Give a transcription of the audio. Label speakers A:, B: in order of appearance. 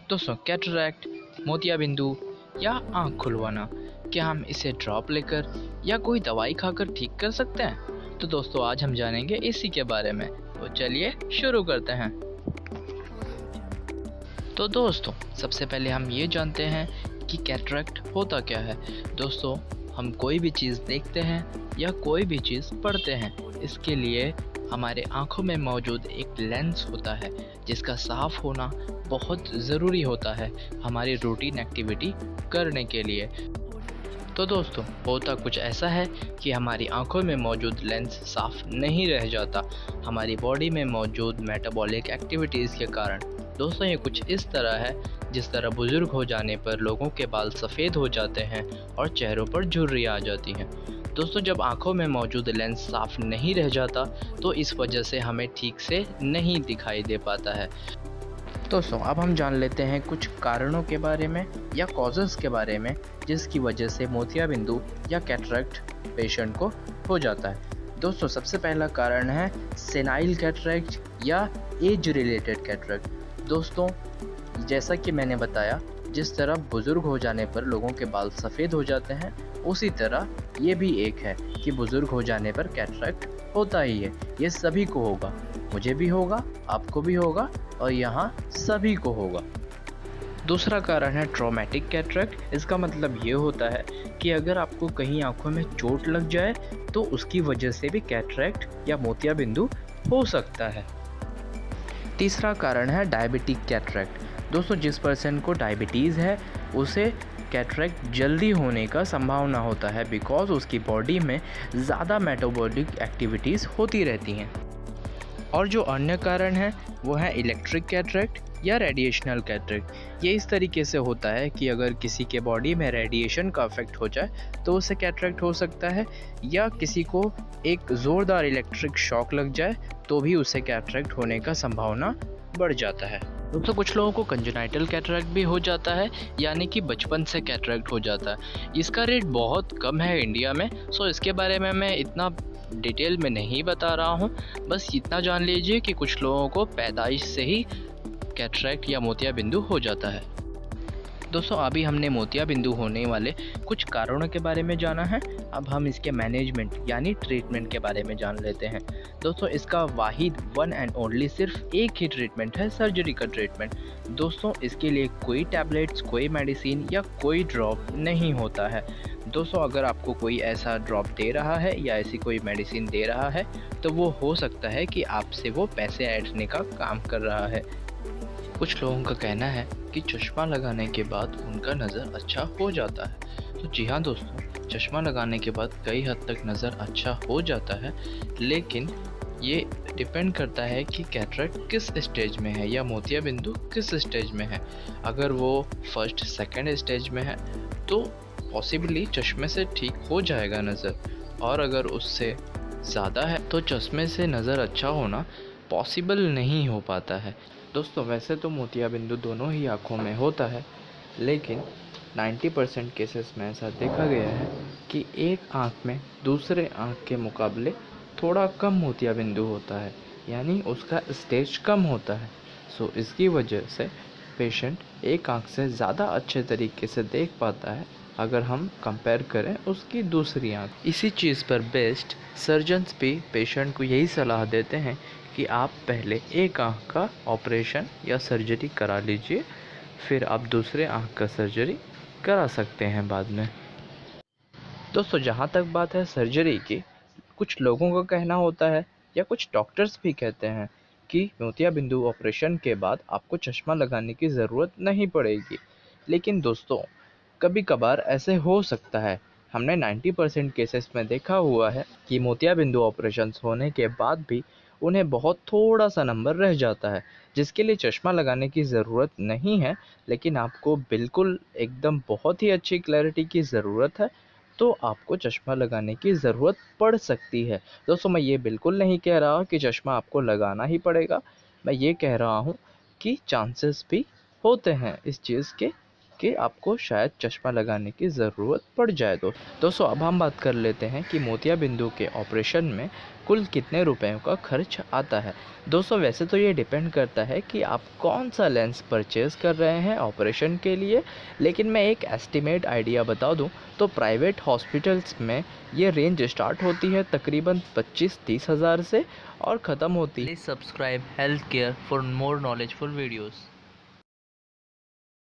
A: दोस्तों कैटरैक्ट, मोतियाबिंदु या आँख खुलवाना, क्या हम इसे ड्रॉप लेकर या कोई दवाई खाकर ठीक कर सकते हैं? तो दोस्तों आज हम जानेंगे इसी के बारे में। तो चलिए शुरू करते हैं। तो दोस्तों सबसे पहले हम ये जानते हैं कि कैटरैक्ट होता क्या है। दोस्तों हम कोई भी चीज़ देखते हैं या कोई भी चीज़ पढ़ते हैं, इसके लिए हमारे आँखों में मौजूद एक लेंस होता है जिसका साफ़ होना बहुत ज़रूरी होता है हमारी रूटीन एक्टिविटी करने के लिए। तो दोस्तों होता कुछ ऐसा है कि हमारी आंखों में मौजूद लेंस साफ नहीं रह जाता हमारी बॉडी में मौजूद मेटाबॉलिक एक्टिविटीज़ के कारण। दोस्तों ये कुछ इस तरह है जिस तरह बुज़ुर्ग हो जाने पर लोगों के बाल सफ़ेद हो जाते हैं और चेहरों पर झुर्रियाँ आ जाती हैं। दोस्तों जब आंखों में मौजूद लेंस साफ नहीं रह जाता तो इस वजह से हमें ठीक से नहीं दिखाई दे पाता है। दोस्तों अब हम जान लेते हैं कुछ कारणों के बारे में या कॉजेज़ के बारे में जिसकी वजह से मोतियाबिंदु या कैटरैक्ट पेशेंट को हो जाता है। दोस्तों सबसे पहला कारण है सेनाइल कैटरैक्ट या एज रिलेटेड कैटरैक्ट। दोस्तों जैसा कि मैंने बताया, जिस तरह बुज़ुर्ग हो जाने पर लोगों के बाल सफ़ेद हो जाते हैं, उसी तरह ये भी एक है कि बुज़ुर्ग हो जाने पर कैटरैक्ट होता ही है। ये सभी को होगा, मुझे भी होगा, आपको भी होगा और यहाँ सभी को होगा। दूसरा कारण है ट्रॉमेटिक कैटरैक्ट। इसका मतलब ये होता है कि अगर आपको कहीं आंखों में चोट लग जाए तो उसकी वजह से भी कैटरैक्ट या मोतियाबिंदु हो सकता है। तीसरा कारण है डायबिटिक कैटरैक्ट। दोस्तों जिस पर्सन को डायबिटीज़ है उसे कैटरैक्ट जल्दी होने का संभावना होता है बिकॉज उसकी बॉडी में ज़्यादा मेटाबॉलिक एक्टिविटीज़ होती रहती हैं। और जो अन्य कारण है वो है इलेक्ट्रिक कैटरैक्ट या रेडिएशनल कैटरैक्ट। ये इस तरीके से होता है कि अगर किसी के बॉडी में रेडिएशन का इफेक्ट हो जाए तो उससे कैटरैक्ट हो सकता है, या किसी को एक ज़ोरदार इलेक्ट्रिक शॉक लग जाए तो भी उससे कैटरैक्ट होने का संभावना बढ़ जाता है। दोस्तों कुछ लोगों को कंजेनाइटल कैटरैक्ट भी हो जाता है, यानी कि बचपन से कैटरैक्ट हो जाता है। इसका रेट बहुत कम है इंडिया में, सो इसके बारे में मैं इतना डिटेल में नहीं बता रहा हूँ। बस इतना जान लीजिए कि कुछ लोगों को पैदाइश से ही कैटरैक्ट या मोतियाबिंदु हो जाता है। दोस्तों अभी हमने मोतियाबिंदु होने वाले कुछ कारणों के बारे में जाना है, अब हम इसके मैनेजमेंट यानी ट्रीटमेंट के बारे में जान लेते हैं। दोस्तों इसका वाहिद वन एंड ओनली सिर्फ एक ही ट्रीटमेंट है, सर्जरी का ट्रीटमेंट। दोस्तों इसके लिए कोई टैबलेट्स, कोई मेडिसिन या कोई ड्रॉप नहीं होता है। दोस्तों अगर आपको कोई ऐसा ड्रॉप दे रहा है या ऐसी कोई मेडिसिन दे रहा है तो वो हो सकता है कि आपसे वो पैसे ऐंठने का काम कर रहा है। कुछ लोगों का कहना है कि चश्मा लगाने के बाद उनका नज़र अच्छा हो जाता है। तो जी हाँ दोस्तों, चश्मा लगाने के बाद कई हद तक नज़र अच्छा हो जाता है, लेकिन ये डिपेंड करता है कि कैटरैक्ट किस स्टेज में है या मोतियाबिंदु किस स्टेज में है। अगर वो फर्स्ट सेकंड स्टेज में है तो पॉसिबली चश्मे से ठीक हो जाएगा नज़र, और अगर उससे ज़्यादा है तो चश्मे से नज़र अच्छा होना पॉसिबल नहीं हो पाता है। दोस्तों वैसे तो मोतियाबिंदु दोनों ही आँखों में होता है, लेकिन 90% केसेस में ऐसा देखा गया है कि एक आँख में दूसरे आँख के मुकाबले थोड़ा कम मोतियाबिंदु होता है, यानी उसका स्टेज कम होता है। सो इसकी वजह से पेशेंट एक आँख से ज़्यादा अच्छे तरीके से देख पाता है अगर हम कंपेयर करें उसकी दूसरी आँख। इसी चीज़ पर बेस्ड सर्जन्स भी पेशेंट को यही सलाह देते हैं कि आप पहले एक आँख का ऑपरेशन या सर्जरी करा लीजिए, फिर आप दूसरे आँख का सर्जरी करा सकते हैं बाद में। दोस्तों जहाँ तक बात है सर्जरी की, कुछ लोगों का कहना होता है या कुछ डॉक्टर्स भी कहते हैं कि मोतियाबिंदु ऑपरेशन के बाद आपको चश्मा लगाने की ज़रूरत नहीं पड़ेगी। लेकिन दोस्तों कभी कभार ऐसे हो सकता है। हमने 90% केसेस में देखा हुआ है कि मोतियाबिंदु ऑपरेशंस होने के बाद भी उन्हें बहुत थोड़ा सा नंबर रह जाता है, जिसके लिए चश्मा लगाने की ज़रूरत नहीं है। लेकिन आपको बिल्कुल एकदम बहुत ही अच्छी क्लैरिटी की ज़रूरत है तो आपको चश्मा लगाने की ज़रूरत पड़ सकती है। दोस्तों मैं ये बिल्कुल नहीं कह रहा कि चश्मा आपको लगाना ही पड़ेगा, मैं ये कह रहा हूँ कि चांसेस भी होते हैं इस चीज़ के कि आपको शायद चश्मा लगाने की ज़रूरत पड़ जाए। दोस्तों अब हम बात कर लेते हैं कि मोतियाबिंदु के ऑपरेशन में कुल कितने रुपयों का खर्च आता है। दोस्तों वैसे तो ये डिपेंड करता है कि आप कौन सा लेंस परचेज़ कर रहे हैं ऑपरेशन के लिए, लेकिन मैं एक एस्टिमेट आइडिया बता दूं तो प्राइवेट हॉस्पिटल्स में ये रेंज स्टार्ट होती है तकरीबन 25-30 हज़ार से और ख़त्म होती है।
B: Please subscribe Healthcare for more knowledgeable videos.